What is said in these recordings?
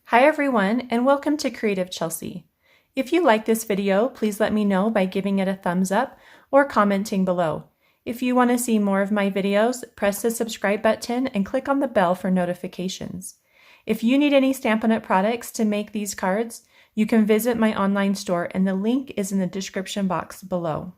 Hi everyone, and welcome to Creative Chelsey. If you like this video, please let me know by giving it a thumbs up or commenting below. If you want to see more of my videos, press the subscribe button and click on the bell for notifications. If you need any Stampin' Up! Products to make these cards, you can visit my online store and the link is in the description box below.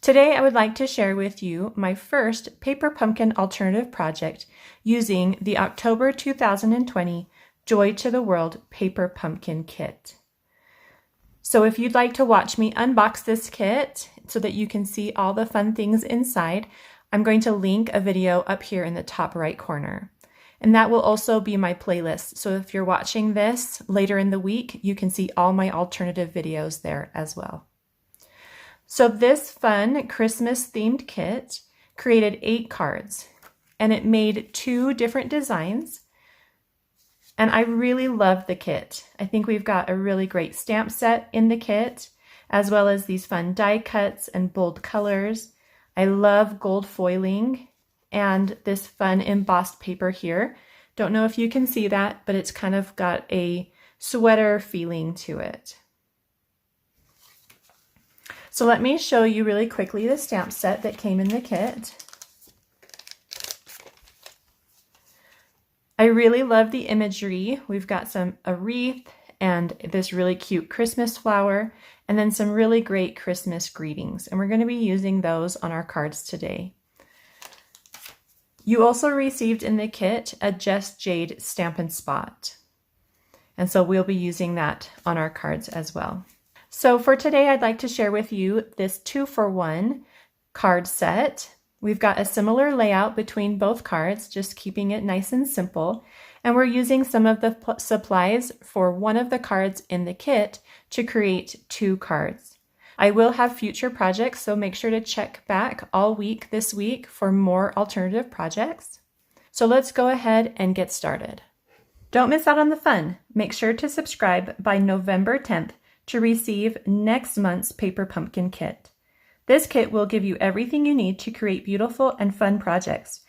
Today I would like to share with you my first paper pumpkin alternative project using the October 2020 Joy to the World Paper Pumpkin Kit. So if you'd like to watch me unbox this kit so that you can see all the fun things inside, I'm going to link a video up here in the top right corner. And that will also be my playlist. So if you're watching this later in the week, you can see all my alternative videos there as well. So this fun Christmas themed kit created 8 cards and it made 2 different designs. And I really love the kit. I think we've got a really great stamp set in the kit, as well as these fun die cuts and bold colors. I love gold foiling and this fun embossed paper here. Don't know if you can see that, but it's kind of got a sweater feeling to it. So let me show you really quickly the stamp set that came in the kit. I really love the imagery. We've got a wreath and this really cute Christmas flower, and then some really great Christmas greetings. And we're going to be using those on our cards today. You also received in the kit a Just Jade Stampin' Spot. And so we'll be using that on our cards as well. So for today, I'd like to share with you this 2-for-1 card set. We've got a similar layout between both cards, just keeping it nice and simple. And we're using some of the supplies for one of the cards in the kit to create 2 cards. I will have future projects, so make sure to check back all week this week for more alternative projects. So let's go ahead and get started. Don't miss out on the fun. Make sure to subscribe by November 10th to receive next month's Paper Pumpkin Kit. This kit will give you everything you need to create beautiful and fun projects.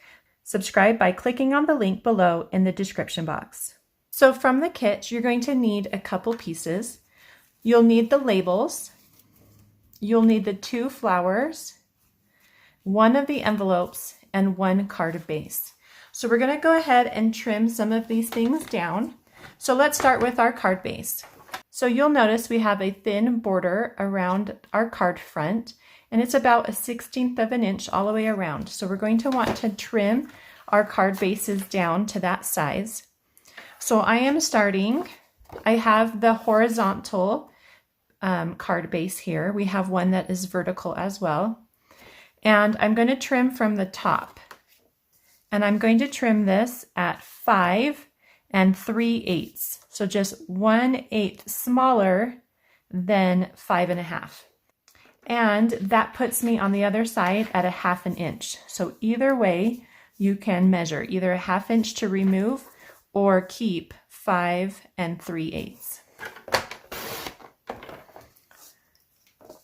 Subscribe by clicking on the link below in the description box. So from the kit, you're going to need a couple pieces. You'll need the labels. You'll need the 2 flowers, 1 of the envelopes, and 1 card base. So we're going to go ahead and trim some of these things down. So let's start with our card base. So you'll notice we have a thin border around our card front, and it's about 1/16 of an inch all the way around. So we're going to want to trim our card bases down to that size. So I am starting, I have the horizontal card base here. We have one that is vertical as well. And I'm going to trim from the top. And I'm going to trim this at 5 3/8. So just 1/8 smaller than 5 1/2. And that puts me on the other side at 1/2 inch. So either way you can measure, either 1/2 inch to remove or keep 5 3/8.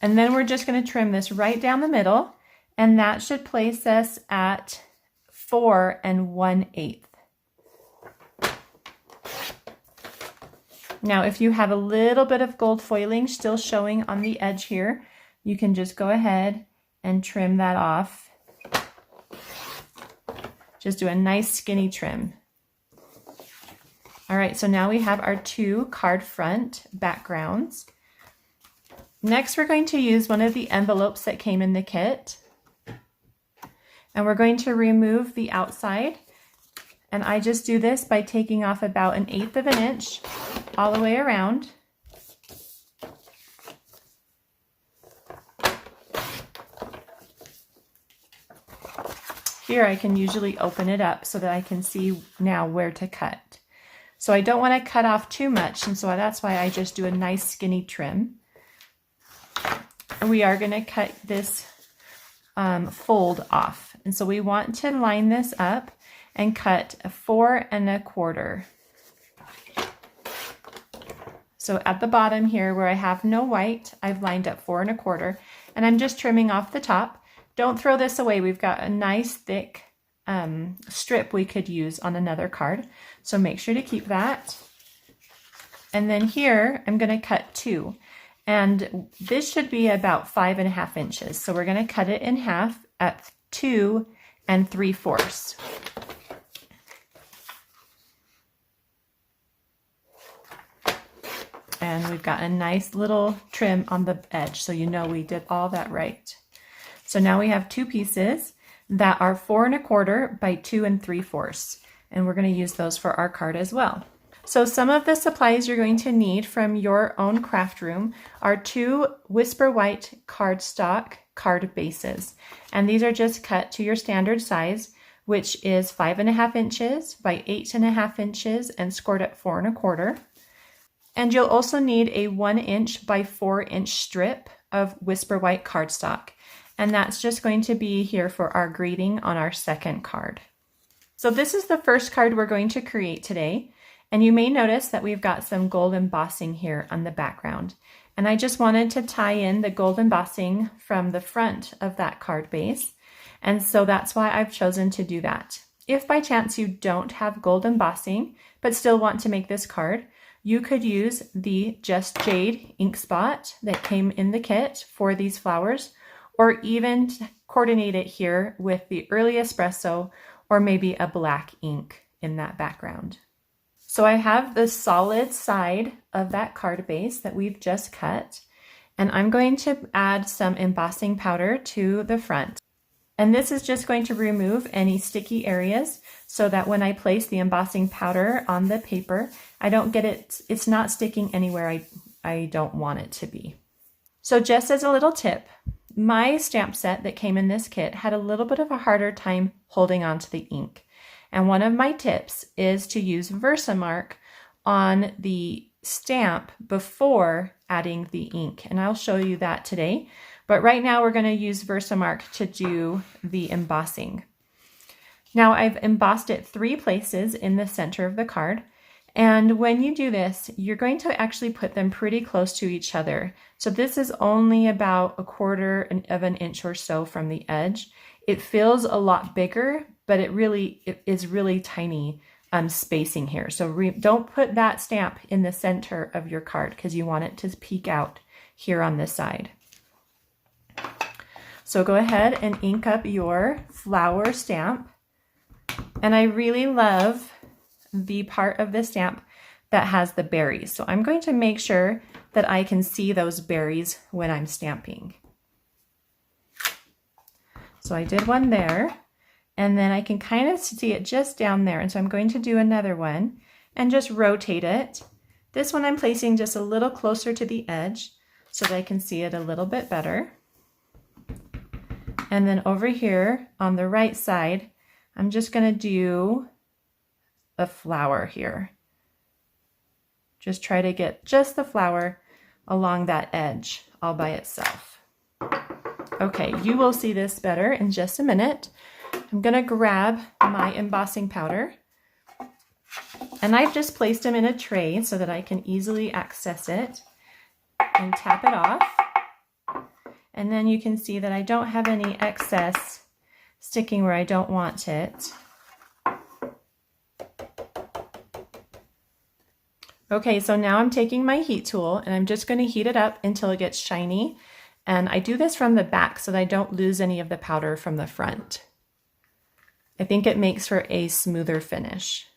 And then we're just going to trim this right down the middle, and that should place us at 4 1/8. Now, if you have a little bit of gold foiling still showing on the edge here, you can just go ahead and trim that off. Just do a nice skinny trim. All right, so now we have our 2 card front backgrounds. Next, we're going to use one of the envelopes that came in the kit. And we're going to remove the outside. And I just do this by taking off about 1/8 of an inch all the way around. Here I can usually open it up so that I can see now where to cut. So I don't want to cut off too much, and so that's why I just do a nice skinny trim. And we are going to cut this fold off. And so we want to line this up and cut 4 1/4. So at the bottom here where I have no white, I've lined up 4 1/4, and I'm just trimming off the top. Don't throw this away. We've got a nice thick strip we could use on another card. So make sure to keep that. And then here, I'm going to cut 2. And this should be about 5.5 inches. So we're going to cut it in half at 2 3/4. And we've got a nice little trim on the edge, so you know we did all that right. So now we have 2 pieces that are 4 1/4 by 2 3/4. And we're going to use those for our card as well. So some of the supplies you're going to need from your own craft room are 2 Whisper White Cardstock card bases. And these are just cut to your standard size, which is 5.5 inches by 8.5 inches and scored at 4 1/4. And you'll also need a 1 inch by 4 inch strip of Whisper White cardstock. And that's just going to be here for our greeting on our second card. So this is the first card we're going to create today. And you may notice that we've got some gold embossing here on the background. And I just wanted to tie in the gold embossing from the front of that card base. And so that's why I've chosen to do that. If by chance you don't have gold embossing, but still want to make this card, you could use the Just Jade ink spot that came in the kit for these flowers, or even coordinate it here with the early espresso or maybe a black ink in that background. So I have the solid side of that card base that we've just cut, and I'm going to add some embossing powder to the front. And this is just going to remove any sticky areas so that when I place the embossing powder on the paper, I don't get it's not sticking anywhere I don't want it to be. So just as a little tip, my stamp set that came in this kit had a little bit of a harder time holding on to the ink. And one of my tips is to use Versamark on the stamp before adding the ink. And I'll show you that today. But right now we're going to use Versamark to do the embossing. Now I've embossed it 3 places in the center of the card. And when you do this, you're going to actually put them pretty close to each other. So this is only about 1/4 of an inch or so from the edge. It feels a lot bigger, but it is really tiny spacing here. So don't put that stamp in the center of your card because you want it to peek out here on this side. So go ahead and ink up your flower stamp. And I really love the part of the stamp that has the berries. So I'm going to make sure that I can see those berries when I'm stamping. So I did one there, and then I can kind of see it just down there. And so I'm going to do another one and just rotate it. This one I'm placing just a little closer to the edge so that I can see it a little bit better. And then over here on the right side, I'm just going to do a flower here. Just try to get just the flower along that edge all by itself. Okay, you will see this better in just a minute. I'm going to grab my embossing powder, and I've just placed them in a tray so that I can easily access it and tap it off. And then you can see that I don't have any excess sticking where I don't want it. Okay, so now I'm taking my heat tool and I'm just going to heat it up until it gets shiny. And I do this from the back so that I don't lose any of the powder from the front. I think it makes for a smoother finish.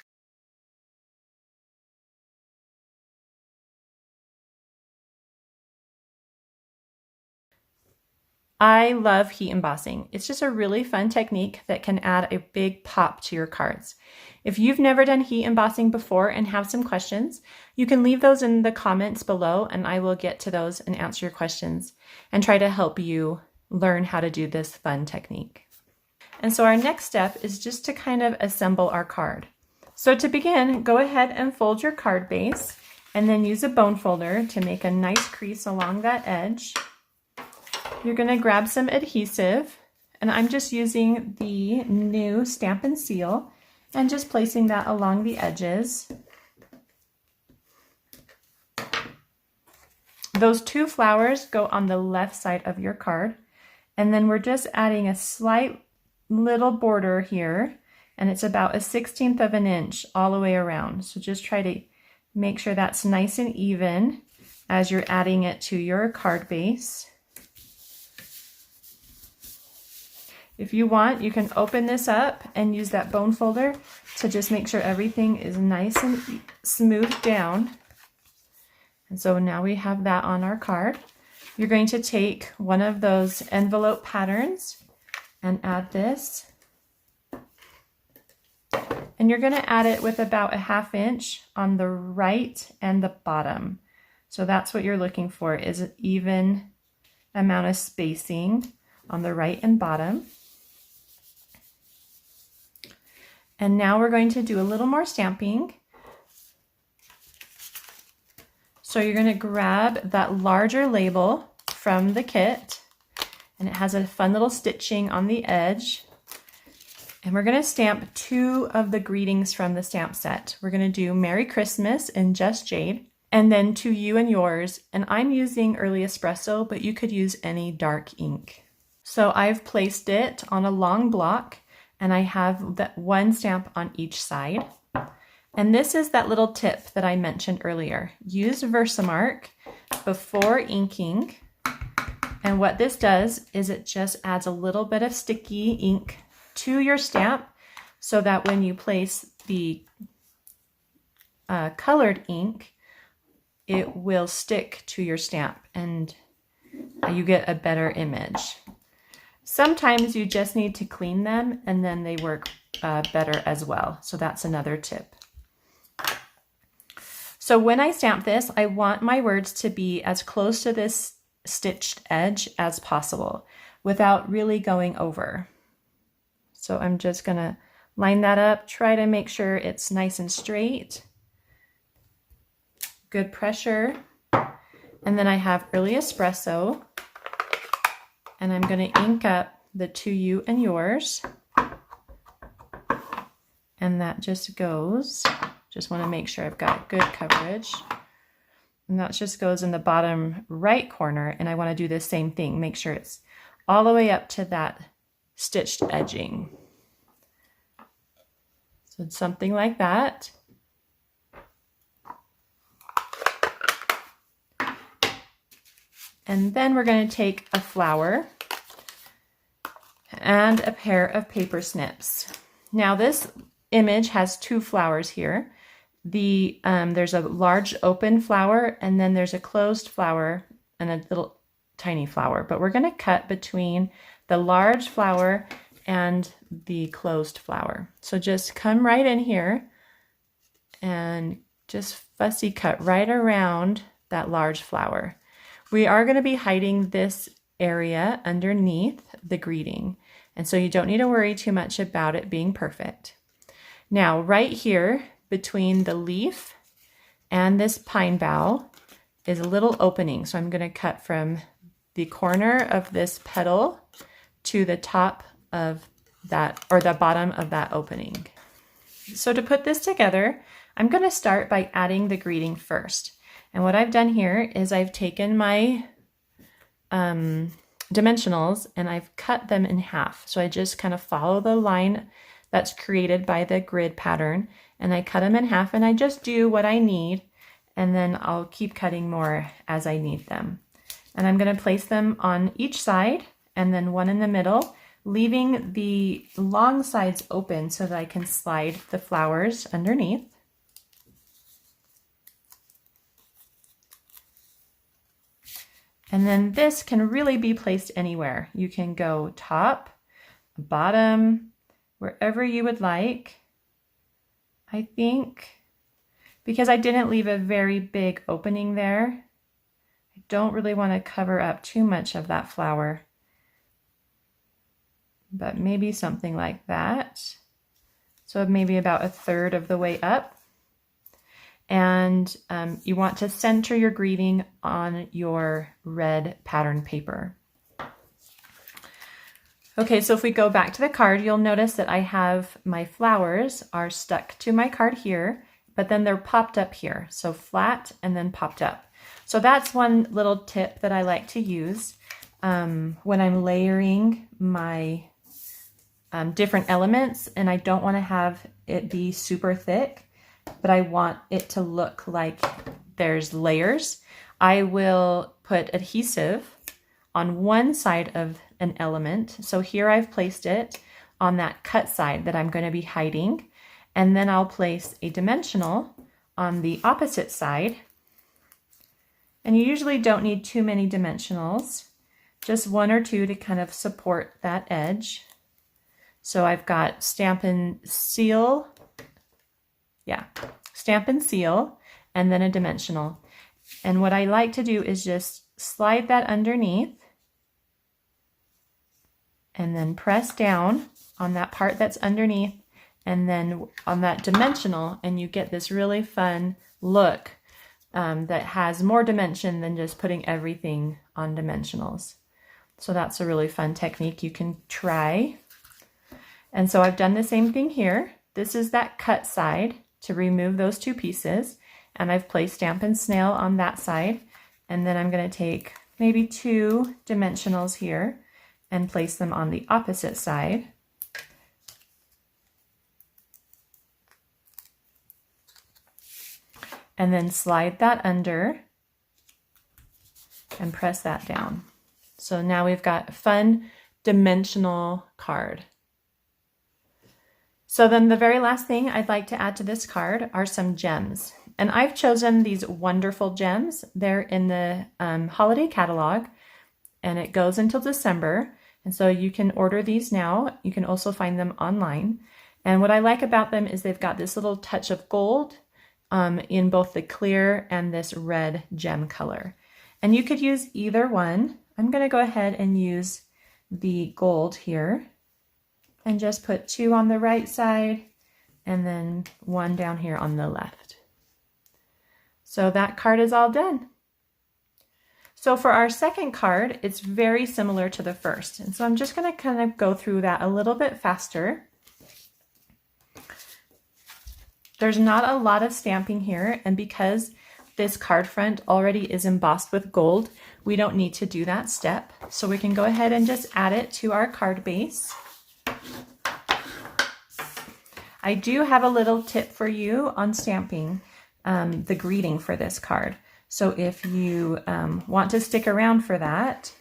I love heat embossing. It's just a really fun technique that can add a big pop to your cards. If you've never done heat embossing before and have some questions, you can leave those in the comments below and I will get to those and answer your questions and try to help you learn how to do this fun technique. And so our next step is just to kind of assemble our card. So to begin, go ahead and fold your card base and then use a bone folder to make a nice crease along that edge. You're going to grab some adhesive, and I'm just using the new Stampin' Seal and just placing that along the edges. Those 2 flowers go on the left side of your card, and then we're just adding a slight little border here, and it's about 1/16 of an inch all the way around. So just try to Make sure that's nice and even as you're adding it to your card base. If you want, you can open this up and use that bone folder to just make sure everything is nice and smoothed down. And so now we have that on our card. You're going to take one of those envelope patterns and add this. And you're going to add it with about a 1/2 inch on the right and the bottom. So that's what you're looking for, is an even amount of spacing on the right and bottom. And now we're going to do a little more stamping. So you're going to grab that larger label from the kit, and it has a fun little stitching on the edge. And we're going to stamp 2 of the greetings from the stamp set. We're going to do Merry Christmas in Just Jade, and then To You and Yours. And I'm using Early Espresso, but you could use any dark ink. So I've placed it on a long block, and I have that one stamp on each side. And this is that little tip that I mentioned earlier. Use Versamark before inking. And what this does is it just adds a little bit of sticky ink to your stamp so that when you place the colored ink, it will stick to your stamp and you get a better image. Sometimes you just need to clean them and then they work better as well. So that's another tip. So when I stamp this, I want my words to be as close to this stitched edge as possible without really going over. So I'm just gonna line that up, try to make sure it's nice and straight. Good pressure. And then I have Early Espresso, and I'm gonna ink up the To You and Yours. And that just goes, just wanna make sure I've got good coverage. And that just goes in the bottom right corner, and I wanna do the same thing, make sure it's all the way up to that stitched edging. So it's something like that. And then we're going to take a flower and a pair of paper snips. Now this image has 2 flowers here. There's a large open flower, and then there's a closed flower and a little tiny flower, but we're going to cut between the large flower and the closed flower. So just come right in here and just fussy cut right around that large flower. We are going to be hiding this area underneath the greeting, and so you don't need to worry too much about it being perfect. Now right here between the leaf and this pine bough is a little opening, so I'm going to cut from the corner of this petal to the top of that, or the bottom of that opening. So to put this together, I'm going to start by adding the greeting first. And what I've done here is I've taken my dimensionals and I've cut them in half. So I just kind of follow the line that's created by the grid pattern, and I cut them in half, and I just do what I need, and then I'll keep cutting more as I need them. And I'm going to place them on each side and then one in the middle, leaving the long sides open so that I can slide the flowers underneath. And then this can really be placed anywhere. You can go top, bottom, wherever you would like. I think because I didn't leave a very big opening there, I don't really want to cover up too much of that flower, but maybe something like that. So maybe about 1/3 of the way up. And you want to center your greeting on your red pattern paper. Okay, so if we go back to the card, you'll notice that I have my flowers are stuck to my card here, but then they're popped up here. So flat and then popped up. So that's one little tip that I like to use when I'm layering my different elements, and I don't want to have it be super thick. but I want it to look like there's layers, I will put adhesive on one side of an element. So here I've placed it on that cut side that I'm going to be hiding, and then I'll place a dimensional on the opposite side. And you usually don't need too many dimensionals, just one or two to kind of support that edge. So I've got Stampin' Seal, Stampin' Seal, and then a dimensional. And what I like to do is just slide that underneath and then press down on that part that's underneath and then on that dimensional, and you get this really fun look that has more dimension than just putting everything on dimensionals. So that's a really fun technique you can try. And so I've done the same thing here. This is that cut side to remove those two pieces, and I've placed Stampin' Snail on that side, and then I'm going to take maybe 2 dimensionals here and place them on the opposite side. And then slide that under and press that down. So now we've got a fun dimensional card. So then the very last thing I'd like to add to this card are some gems. And I've chosen these wonderful gems. They're in the holiday catalog, and it goes until December. And so you can order these now. You can also find them online. And what I like about them is they've got this little touch of gold in both the clear and this red gem color. And you could use either one. I'm going to go ahead and use the gold here and just put 2 on the right side and then 1 down here on the left. So that card is all done. So for our second card, it's very similar to the first. And so I'm just going to kind of go through that a little bit faster. There's not a lot of stamping here, and because this card front already is embossed with gold, we don't need to do that step. So we can go ahead and just add it to our card base. I do have a little tip for you on stamping the greeting for this card. So if you want to stick around for that,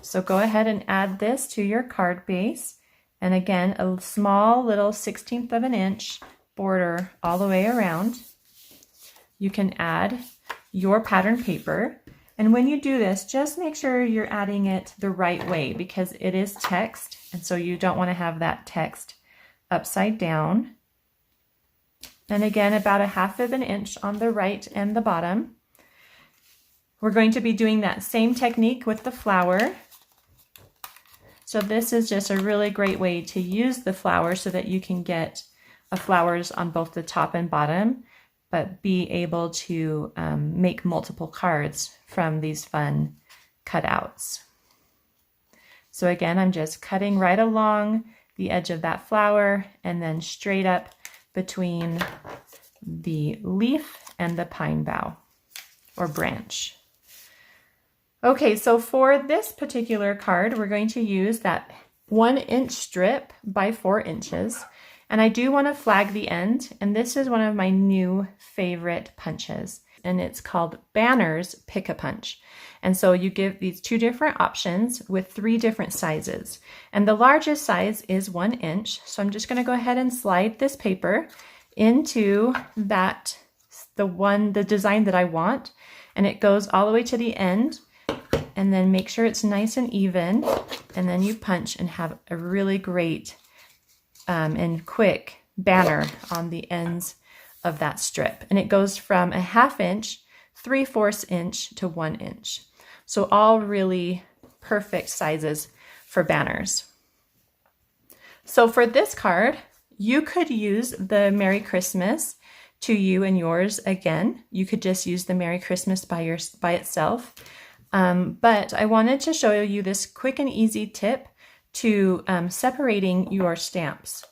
so go ahead and add this to your card base. And again, a small little 1/16 of an inch border all the way around. You can add your pattern paper. And when you do this, just make sure you're adding it the right way, because it is text. And so you don't want to have that text upside down. And again, about 1/2 of an inch on the right and the bottom. We're going to be doing that same technique with the flower. So this is just a really great way to use the flower so that you can get flowers on both the top and bottom, but be able to make multiple cards from these fun cutouts. So again, I'm just cutting right along the edge of that flower and then straight up between the leaf and the pine bough or branch. Okay, so for this particular card, we're going to use that 1-inch strip by 4 inches. And I do want to flag the end, and this is one of my new favorite punches, and it's called Banner's Pick-a-Punch. And so you give these 2 different options with 3 different sizes. And the largest size is 1 inch. So I'm just going to go ahead and slide this paper into the design that I want, and it goes all the way to the end. And then make sure it's nice and even, and then you punch and have a really great and quick banner on the ends of that strip. And it goes from 1/2 inch, 3/4 inch to 1 inch. So all really perfect sizes for banners. So for this card, you could use the Merry Christmas to you and yours again. You could just use the Merry Christmas by itself. But I wanted to show you this quick and easy tip to separating your stamps.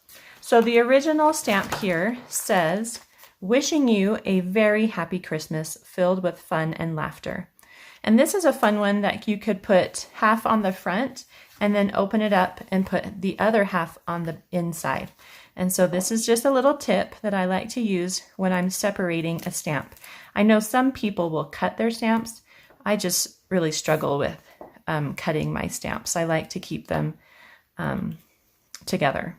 So the original stamp here says, "Wishing you a very happy Christmas filled with fun and laughter." And this is a fun one that you could put half on the front and then open it up and put the other half on the inside. And so this is just a little tip that I like to use when I'm separating a stamp. I know some people will cut their stamps. I just really struggle with cutting my stamps. I like to keep them together.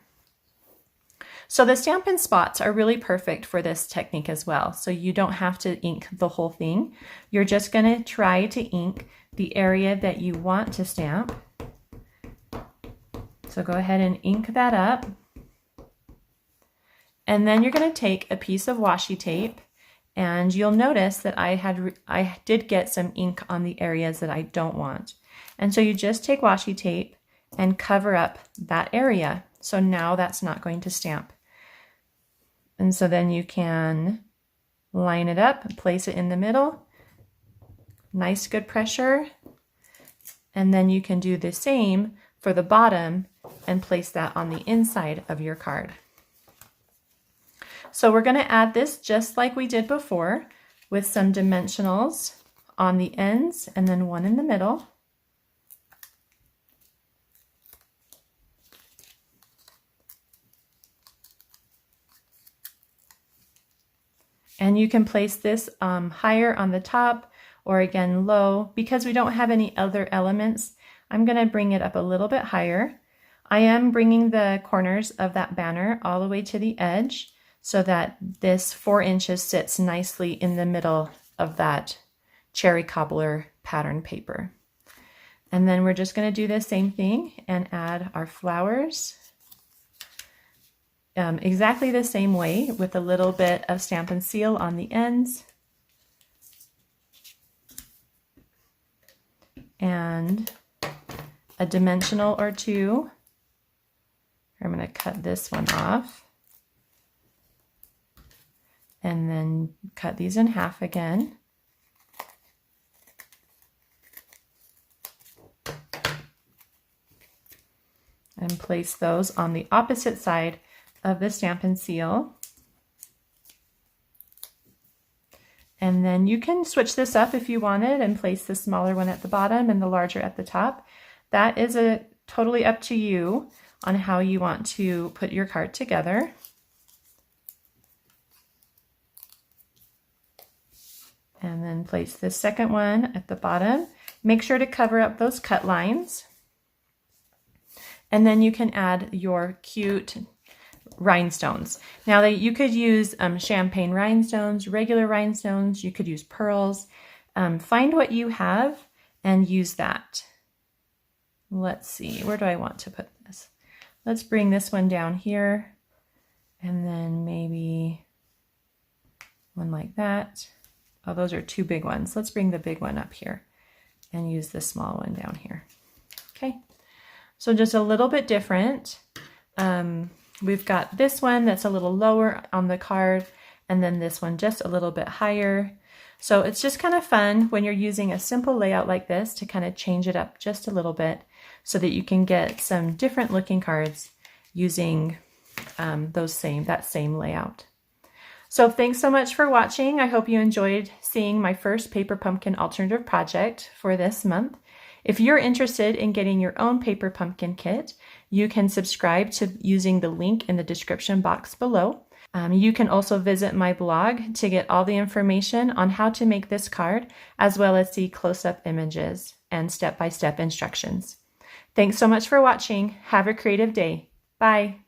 So the Stampin' spots are really perfect for this technique as well. So you don't have to ink the whole thing. You're just going to try to ink the area that you want to stamp. So go ahead and ink that up. And then you're going to take a piece of washi tape, and you'll notice that I did get some ink on the areas that I don't want. And so you just take washi tape and cover up that area. So now that's not going to stamp. And so then you can line it up, place it in the middle, nice good pressure. And then you can do the same for the bottom and place that on the inside of your card. So we're going to add this just like we did before with some dimensionals on the ends and then one in the middle. And you can place this higher on the top or again low. Because we don't have any other elements, I'm going to bring it up a little bit higher. I am bringing the corners of that banner all the way to the edge so that this 4 inches sits nicely in the middle of that cherry cobbler pattern paper. And then we're just going to do the same thing and add our flowers exactly the same way with a little bit of Stampin' Seal on the ends. And a dimensional or two. I'm going to cut this one off. And then cut these in half again. And place those on the opposite side of the Stampin' Seal. And then you can switch this up if you wanted and place the smaller one at the bottom and the larger at the top. That is totally up to you on how you want to put your card together. And then place the second one at the bottom. Make sure to cover up those cut lines. And then you can add your cute rhinestones. Now you could use champagne rhinestones, regular rhinestones, you could use pearls. Find what you have and use that. Let's see, where do I want to put this? Let's bring this one down here and then maybe one like that. Oh, those are two big ones. Let's bring the big one up here and use the small one down here. Okay, so just a little bit different. We've got this one that's a little lower on the card, and then this one just a little bit higher. So it's just kind of fun when you're using a simple layout like this to kind of change it up just a little bit so that you can get some different looking cards using that same layout. So thanks so much for watching. I hope you enjoyed seeing my first Paper Pumpkin alternative project for this month. If you're interested in getting your own Paper Pumpkin kit, you can subscribe to using the link in the description box below. You can also visit my blog to get all the information on how to make this card, as well as see close-up images and step-by-step instructions. Thanks so much for watching. Have a creative day. Bye.